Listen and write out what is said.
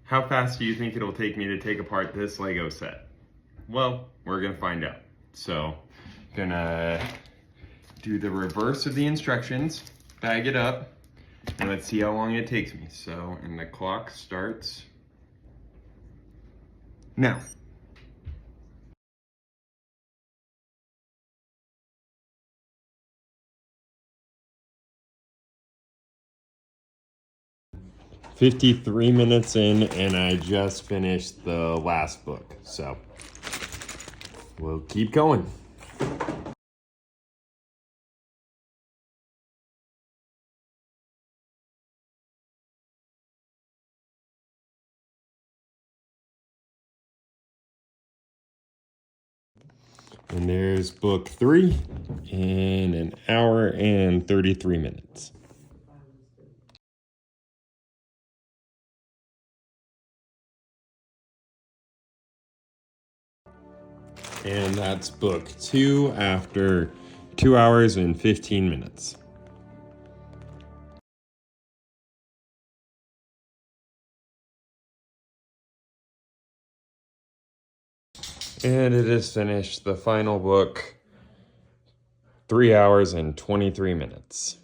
How fast do you think it'll take me to take apart this Lego set? Well, we're gonna find out. So, gonna do the reverse of the instructions, bag it up, and let's see how long it takes me. So, and the clock starts now. "53 minutes in, and I just finished the last book, so we'll keep going." And there's book 3 in an hour and 33 minutes. And that's book 2 after 2 hours and 15 minutes. And it is finished, the final book, 3 hours and 23 minutes.